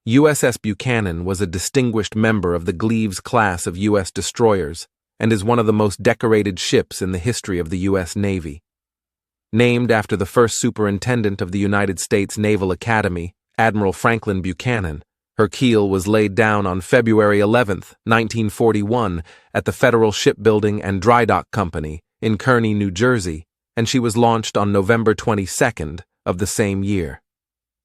USS Buchanan was a distinguished member of the Gleaves class of U.S. destroyers and is one of the most decorated ships in the history of the U.S. Navy. Named after the first superintendent of the United States Naval Academy, Admiral Franklin Buchanan, her keel was laid down on February 11, 1941, at the Federal Shipbuilding and Drydock Company in Kearney, New Jersey, and she was launched on November 22nd of the same year.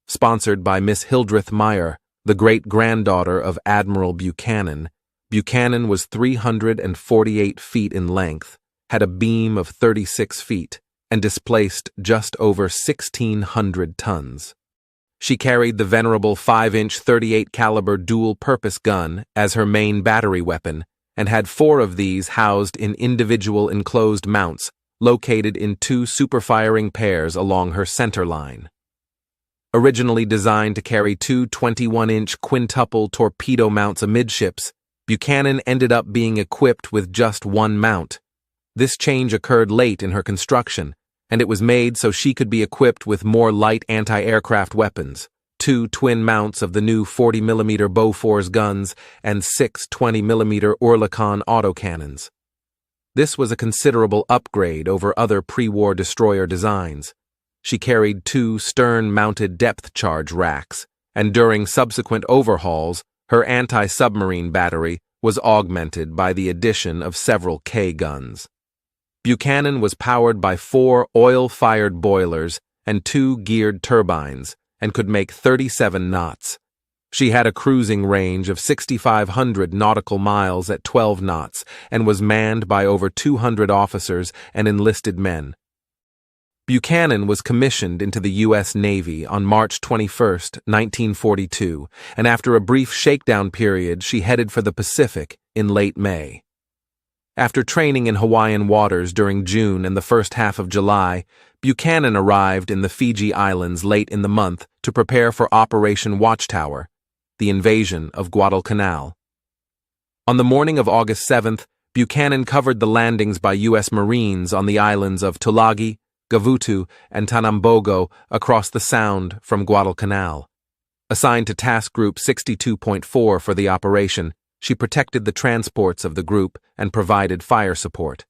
Sponsored by Miss Hildreth Meyer, the great-granddaughter of Admiral Buchanan, Buchanan was 348 feet in length, had a beam of 36 feet, and displaced just over 1,600 tons. She carried the venerable 5-inch 38-caliber dual-purpose gun as her main battery weapon, and had 4 of these housed in individual enclosed mounts located in 2 superfiring pairs along her center line. Originally designed to carry 2 21-inch quintuple torpedo mounts amidships, Buchanan ended up being equipped with just 1 mount. This change occurred late in her construction, and it was made so she could be equipped with more light anti-aircraft weapons, 2 twin mounts of the new 40mm Bofors guns and 6 20mm Oerlikon autocannons. This was a considerable upgrade over other pre-war destroyer designs. She carried 2 stern-mounted depth charge racks, and during subsequent overhauls, her anti-submarine battery was augmented by the addition of several K-guns. Buchanan was powered by 4 oil-fired boilers and 2 geared turbines and could make 37 knots. She had a cruising range of 6,500 nautical miles at 12 knots and was manned by over 200 officers and enlisted men. Buchanan was commissioned into the U.S. Navy on March 21, 1942, and after a brief shakedown period, she headed for the Pacific in late May. After training in Hawaiian waters during June and the first half of July, Buchanan arrived in the Fiji Islands late in the month to prepare for Operation Watchtower, the invasion of Guadalcanal. On the morning of August 7th, Buchanan covered the landings by U.S. Marines on the islands of Tulagi, Gavutu, and Tanambogo across the Sound from Guadalcanal. Assigned to Task Group 62.4 for the operation, she protected the transports of the group and provided fire support.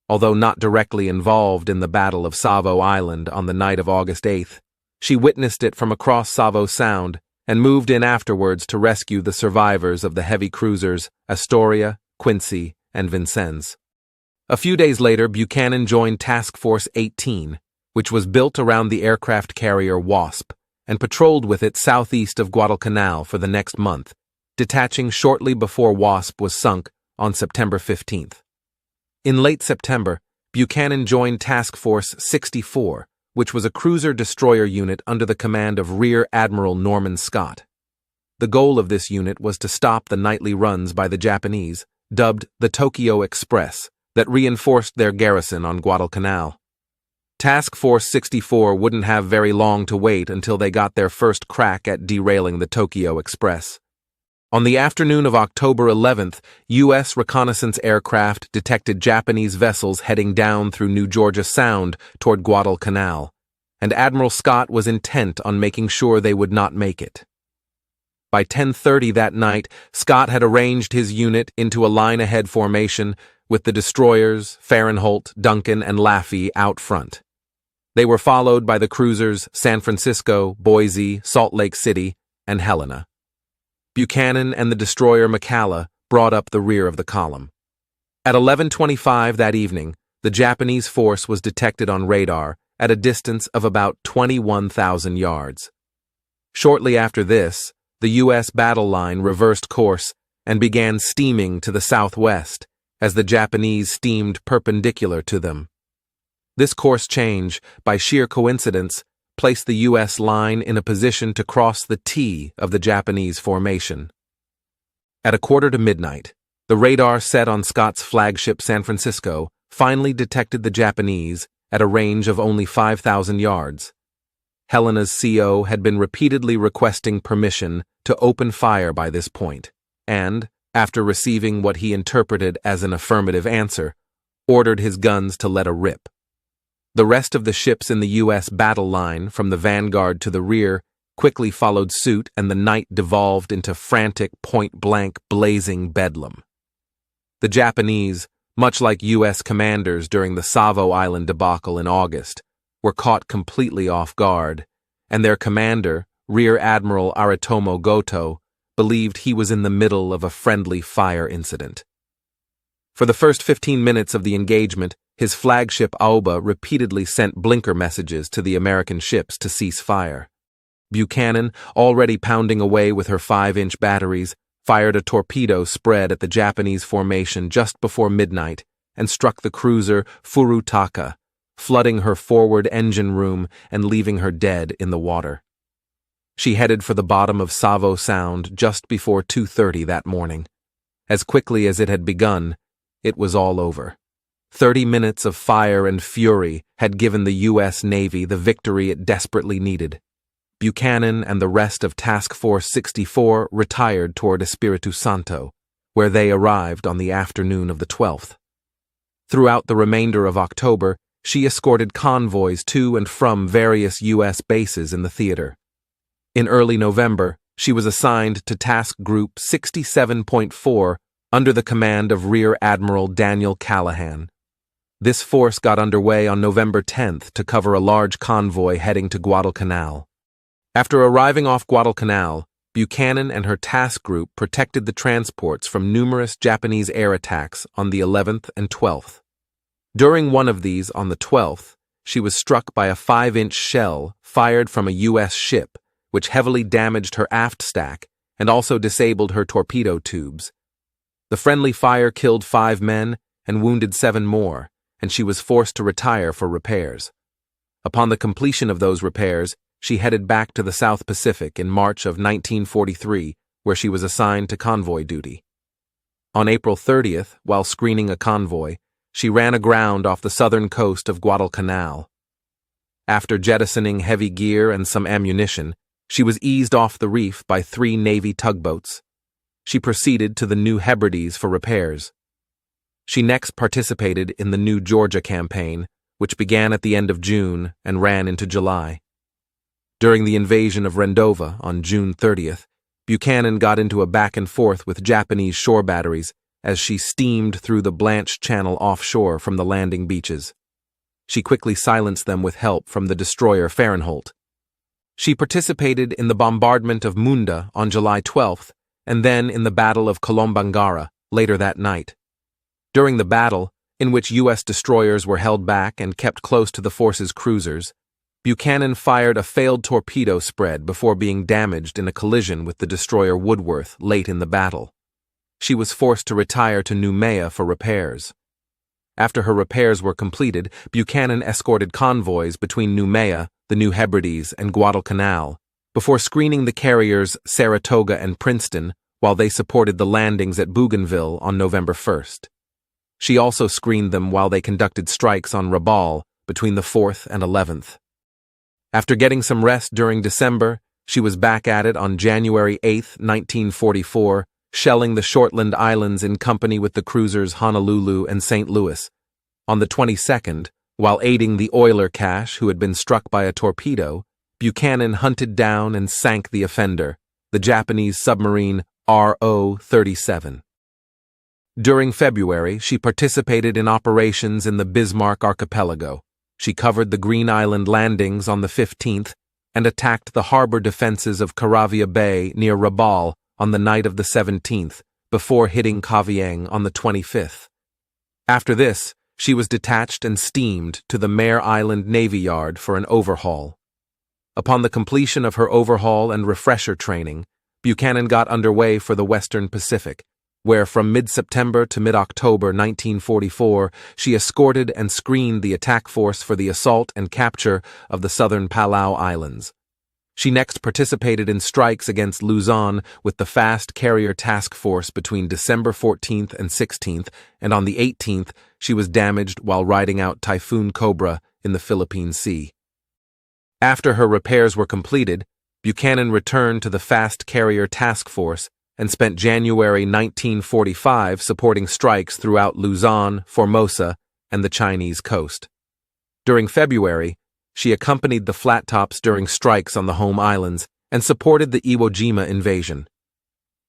Although not directly involved in the Battle of Savo Island on the night of August 8th, she witnessed it from across Savo Sound and moved in afterwards to rescue the survivors of the heavy cruisers Astoria, Quincy, and Vincennes. A few days later, Buchanan joined Task Force 18, which was built around the aircraft carrier Wasp, and patrolled with it southeast of Guadalcanal for the next month, detaching shortly before Wasp was sunk on September 15th. In late September, Buchanan joined Task Force 64, which was a cruiser-destroyer unit under the command of Rear Admiral Norman Scott. The goal of this unit was to stop the nightly runs by the Japanese, dubbed the Tokyo Express, that reinforced their garrison on Guadalcanal. Task Force 64 wouldn't have very long to wait until they got their first crack at derailing the Tokyo Express. On the afternoon of October 11th, U.S. reconnaissance aircraft detected Japanese vessels heading down through New Georgia Sound toward Guadalcanal, and Admiral Scott was intent on making sure they would not make it. By 10:30 that night, Scott had arranged his unit into a line-ahead formation with the destroyers, Fahrenholt, Duncan, and Laffey out front. They were followed by the cruisers San Francisco, Boise, Salt Lake City, and Helena. Buchanan and the destroyer McCalla brought up the rear of the column. At 11:25 that evening, the Japanese force was detected on radar at a distance of about 21,000 yards. Shortly after this, the U.S. battle line reversed course and began steaming to the southwest as the Japanese steamed perpendicular to them. This course change, by sheer coincidence, placed the U.S. line in a position to cross the T of the Japanese formation. At 1:45, the radar set on Scott's flagship San Francisco finally detected the Japanese at a range of only 5,000 yards. Helena's CO had been repeatedly requesting permission to open fire by this point, and, after receiving what he interpreted as an affirmative answer, ordered his guns to let a rip. The rest of the ships in the U.S. battle line, from the vanguard to the rear, quickly followed suit, and the night devolved into frantic, point-blank, blazing bedlam. The Japanese, much like U.S. commanders during the Savo Island debacle in August, were caught completely off guard, and their commander, Rear Admiral Aritomo Goto, believed he was in the middle of a friendly fire incident. For the first 15 minutes of the engagement, his flagship Aoba repeatedly sent blinker messages to the American ships to cease fire. Buchanan, already pounding away with her 5-inch batteries, fired a torpedo spread at the Japanese formation just before midnight and struck the cruiser Furutaka, flooding her forward engine room and leaving her dead in the water. She headed for the bottom of Savo Sound just before 2:30 that morning. As quickly as it had begun, it was all over. 30 minutes of fire and fury had given the U.S. Navy the victory it desperately needed. Buchanan and the rest of Task Force 64 retired toward Espiritu Santo, where they arrived on the afternoon of the 12th. Throughout the remainder of October, she escorted convoys to and from various U.S. bases in the theater. In early November, she was assigned to Task Group 67.4 under the command of Rear Admiral Daniel Callahan. This force got underway on November 10th to cover a large convoy heading to Guadalcanal. After arriving off Guadalcanal, Buchanan and her task group protected the transports from numerous Japanese air attacks on the 11th and 12th. During one of these, on the 12th, she was struck by a 5-inch shell fired from a U.S. ship, which heavily damaged her aft stack and also disabled her torpedo tubes. The friendly fire killed 5 men and wounded 7 more, and she was forced to retire for repairs. Upon the completion of those repairs, she headed back to the South Pacific in March of 1943, where she was assigned to convoy duty. On April 30th, while screening a convoy, she ran aground off the southern coast of Guadalcanal. After jettisoning heavy gear and some ammunition, she was eased off the reef by 3 Navy tugboats. She proceeded to the New Hebrides for repairs. She next participated in the New Georgia campaign, which began at the end of June and ran into July. During the invasion of Rendova on June 30th, Buchanan got into a back-and-forth with Japanese shore batteries as she steamed through the Blanche Channel offshore from the landing beaches. She quickly silenced them with help from the destroyer Fahrenholt. She participated in the bombardment of Munda on July 12th and then in the Battle of Kolombangara later that night. During the battle, in which U.S. destroyers were held back and kept close to the force's cruisers, Buchanan fired a failed torpedo spread before being damaged in a collision with the destroyer Woodworth late in the battle. She was forced to retire to Noumea for repairs. After her repairs were completed, Buchanan escorted convoys between Noumea, the New Hebrides, and Guadalcanal, before screening the carriers Saratoga and Princeton while they supported the landings at Bougainville on November 1st. She also screened them while they conducted strikes on Rabaul between the 4th and 11th. After getting some rest during December, she was back at it on January 8, 1944, shelling the Shortland Islands in company with the cruisers Honolulu and St. Louis. On the 22nd, while aiding the oiler Cash, who had been struck by a torpedo, Buchanan hunted down and sank the offender, the Japanese submarine RO-37. During February, she participated in operations in the Bismarck archipelago. She covered the Green Island landings on the 15th and attacked the harbor defenses of Caravia Bay near Rabaul on the night of the 17th, before hitting Cavien on the 25th. After this, she was detached and steamed to the Mare Island Navy Yard for an overhaul. Upon the completion of her overhaul and refresher training, Buchanan got underway for the Western Pacific, where from mid-September to mid-October 1944, she escorted and screened the attack force for the assault and capture of the southern Palau Islands. She next participated in strikes against Luzon with the Fast Carrier Task Force between December 14th and 16th, and on the 18th, she was damaged while riding out Typhoon Cobra in the Philippine Sea. After her repairs were completed, Buchanan returned to the Fast Carrier Task Force and spent January 1945 supporting strikes throughout Luzon, Formosa, and the Chinese coast. During February, she accompanied the Flat Tops during strikes on the home islands and supported the Iwo Jima invasion.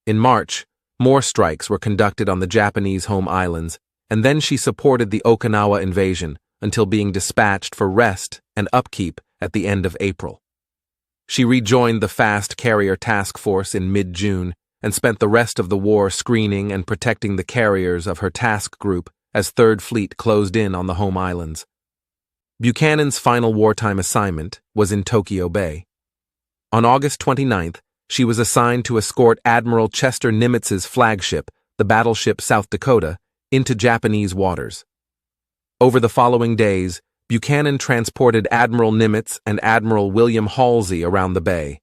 In March, more strikes were conducted on the Japanese home islands, and then she supported the Okinawa invasion until being dispatched for rest and upkeep at the end of April. She rejoined the Fast Carrier Task Force in mid-June and spent the rest of the war screening and protecting the carriers of her task group as Third Fleet closed in on the home islands. Buchanan's final wartime assignment was in Tokyo Bay. On August 29th, she was assigned to escort Admiral Chester Nimitz's flagship, the battleship South Dakota, into Japanese waters. Over the following days, Buchanan transported Admiral Nimitz and Admiral William Halsey around the bay.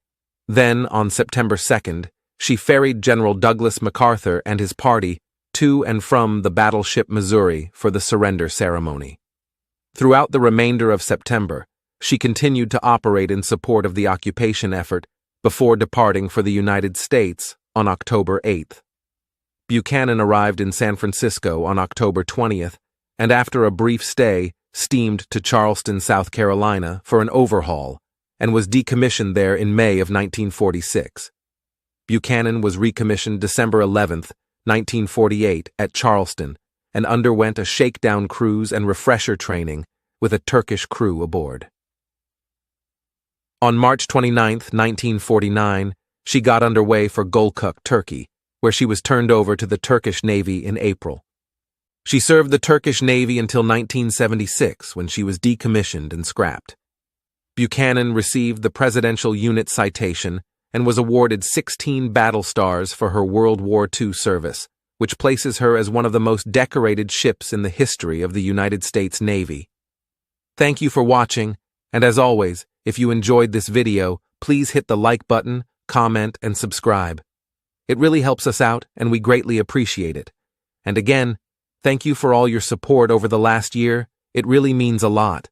Then, on September 2nd, she ferried General Douglas MacArthur and his party to and from the battleship Missouri for the surrender ceremony. Throughout the remainder of September, she continued to operate in support of the occupation effort before departing for the United States on October 8th. Buchanan arrived in San Francisco on October 20th, and after a brief stay, steamed to Charleston, South Carolina for an overhaul, and was decommissioned there in May of 1946. Buchanan was recommissioned December 11, 1948, at Charleston, and underwent a shakedown cruise and refresher training with a Turkish crew aboard. On March 29, 1949, she got underway for Gölcük, Turkey, where she was turned over to the Turkish Navy in April. She served the Turkish Navy until 1976, when she was decommissioned and scrapped. Buchanan received the Presidential Unit Citation and was awarded 16 battle stars for her World War II service, which places her as one of the most decorated ships in the history of the United States Navy. Thank you for watching, and as always, if you enjoyed this video, please hit the like button, comment, and subscribe. It really helps us out, and we greatly appreciate it. And again, thank you for all your support over the last year. It really means a lot.